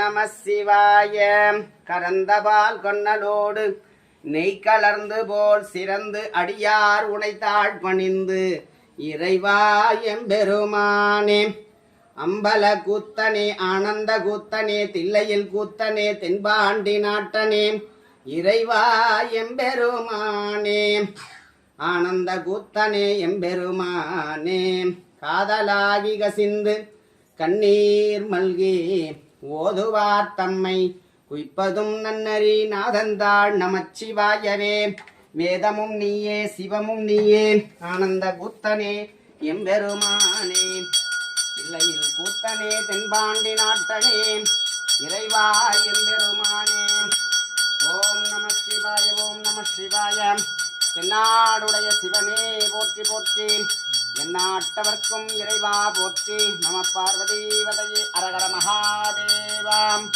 நம சிவாய. கரந்தபால் கொன்னலோடு நெய் கலர்ந்து போல் சிறந்து அடியார் உனைத்தாள் பணிந்து இறைவா எம்பெருமானே. அம்பல கூத்தனே ஆனந்த கூத்தனே தில்லையில் கூத்தனே தென்பாண்டி நாட்டனே இறைவா எம்பெருமானே. ஆனந்த கூத்தனே எம்பெருமானே. காதலாகி கசிந்து கண்ணீர் மல்கி ஓதுவார் தம்மை குய்ப்பதும் நன்னறி நாதந்தாள் நமச்சிவாயவே. வேதமும் நீயே சிவமும் நீயே ஆனந்த கூத்தனே எம்பெருமானே. இல்லையில் கூத்தனே தென்பாண்டி நாட்டனே இறைவா எம்பெருமானே. ஓம் நம சிவாய ஓம் நம சிவாய. தென்னாடுடைய சிவனே போற்றி போற்றி. எந்நாட்டவர்க்கும் இறைவா போற்றி. நம பார்வதி வதையே அரகர மகாதேவாம்.